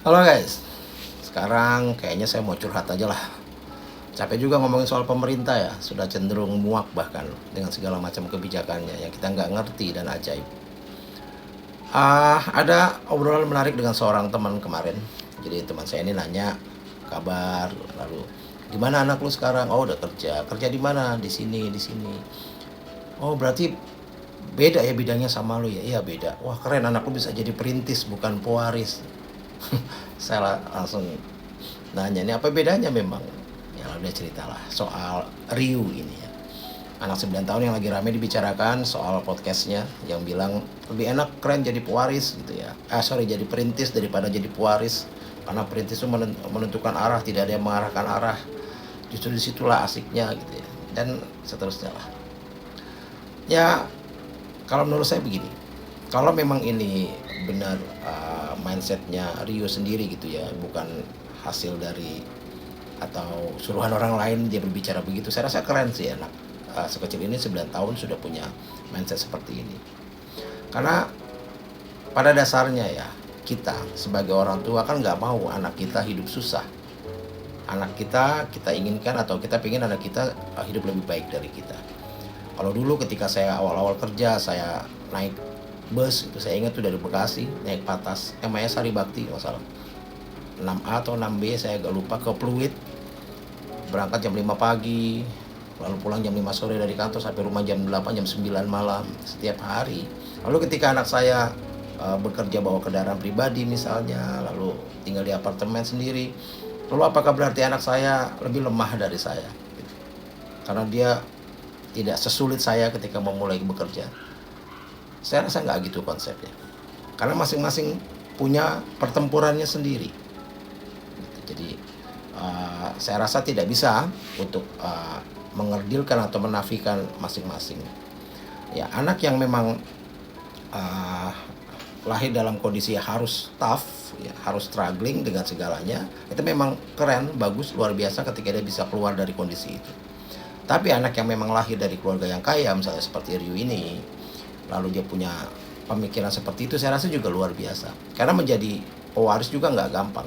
Halo guys, sekarang kayaknya saya mau curhat aja lah. Capek juga ngomongin soal pemerintah ya, sudah cenderung muak bahkan dengan segala macam kebijakannya yang kita nggak ngerti dan ajaib. Ada obrolan menarik dengan seorang teman kemarin. Jadi teman saya ini nanya kabar, lalu gimana anak lu sekarang? Oh udah kerja, kerja di mana? Di sini, di sini. Oh berarti beda ya bidangnya sama lu ya? Iya beda. Wah keren anak lu bisa jadi perintis bukan pewaris. Saya langsung nanya, ini apa bedanya memang? Ya lalu dia ceritalah soal Ryu ini ya. Anak 9 tahun yang lagi rame dibicarakan soal podcastnya yang bilang lebih enak keren jadi pewaris gitu ya. Jadi perintis daripada jadi pewaris. Karena perintis itu menentukan arah, tidak ada yang mengarahkan arah. Justru disitulah asiknya gitu ya. Dan seterusnya lah. Ya kalau menurut saya begini, kalau memang ini benar mindsetnya Rio sendiri gitu ya, bukan hasil dari atau suruhan orang lain dia berbicara begitu, saya rasa keren sih anak sekecil ini 9 tahun sudah punya mindset seperti ini. Karena pada dasarnya ya kita sebagai orang tua kan nggak mau anak kita hidup susah. Anak kita inginkan atau kita pengen anak kita hidup lebih baik dari kita. Kalau dulu ketika saya awal-awal kerja, saya naik bus itu saya ingat tuh dari Bekasi naik Patas namanya Sari Bakti nggak salah 6A atau 6B saya agak lupa ke Pluit, berangkat jam 5 pagi lalu pulang jam 5 sore dari kantor sampai rumah jam 8 jam 9 malam setiap hari. Lalu ketika anak saya bekerja bawa kendaraan pribadi misalnya, lalu tinggal di apartemen sendiri, lalu apakah berarti anak saya lebih lemah dari saya karena dia tidak sesulit saya ketika memulai bekerja? Saya rasa nggak gitu konsepnya. Karena masing-masing punya pertempurannya sendiri. Jadi saya rasa tidak bisa untuk mengerdilkan atau menafikan masing-masing. Ya anak yang memang lahir dalam kondisi harus tough, ya, harus struggling dengan segalanya, itu memang keren, bagus, luar biasa ketika dia bisa keluar dari kondisi itu. Tapi anak yang memang lahir dari keluarga yang kaya, misalnya seperti Ryu ini, lalu dia punya pemikiran seperti itu, saya rasa juga luar biasa. Karena menjadi pewaris juga nggak gampang.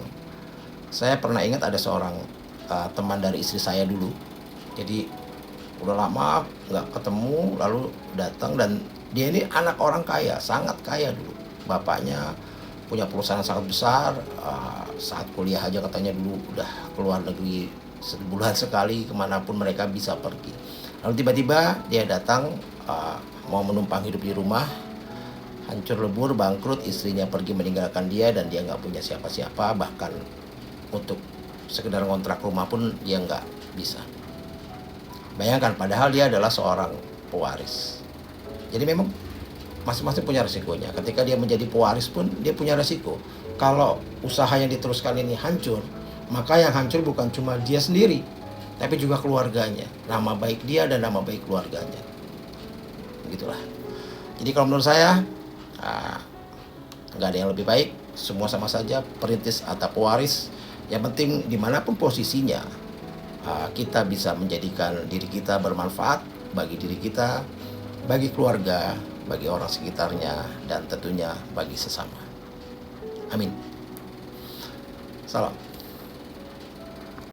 Saya pernah ingat ada seorang teman dari istri saya dulu. Jadi udah lama nggak ketemu, lalu datang dan dia ini anak orang kaya, sangat kaya dulu. Bapaknya punya perusahaan sangat besar. Saat kuliah aja katanya dulu udah keluar negeri sebulan sekali kemanapun mereka bisa pergi. Lalu tiba-tiba dia datang mau menumpang hidup di rumah, hancur lebur, bangkrut, istrinya pergi meninggalkan dia dan dia nggak punya siapa-siapa, bahkan untuk sekedar kontrak rumah pun dia nggak bisa. Bayangkan, padahal dia adalah seorang pewaris. Jadi memang masing-masing punya resikonya. Ketika dia menjadi pewaris pun dia punya resiko. Kalau usaha yang diteruskan ini hancur, maka yang hancur bukan cuma dia sendiri, tapi juga keluarganya, nama baik dia dan nama baik keluarganya. Begitulah. Jadi kalau menurut saya nggak ada yang lebih baik, semua sama saja, perintis atau pewaris. Yang penting dimanapun posisinya, kita bisa menjadikan diri kita bermanfaat bagi diri kita, bagi keluarga, bagi orang sekitarnya, dan tentunya bagi sesama. Amin. Salam.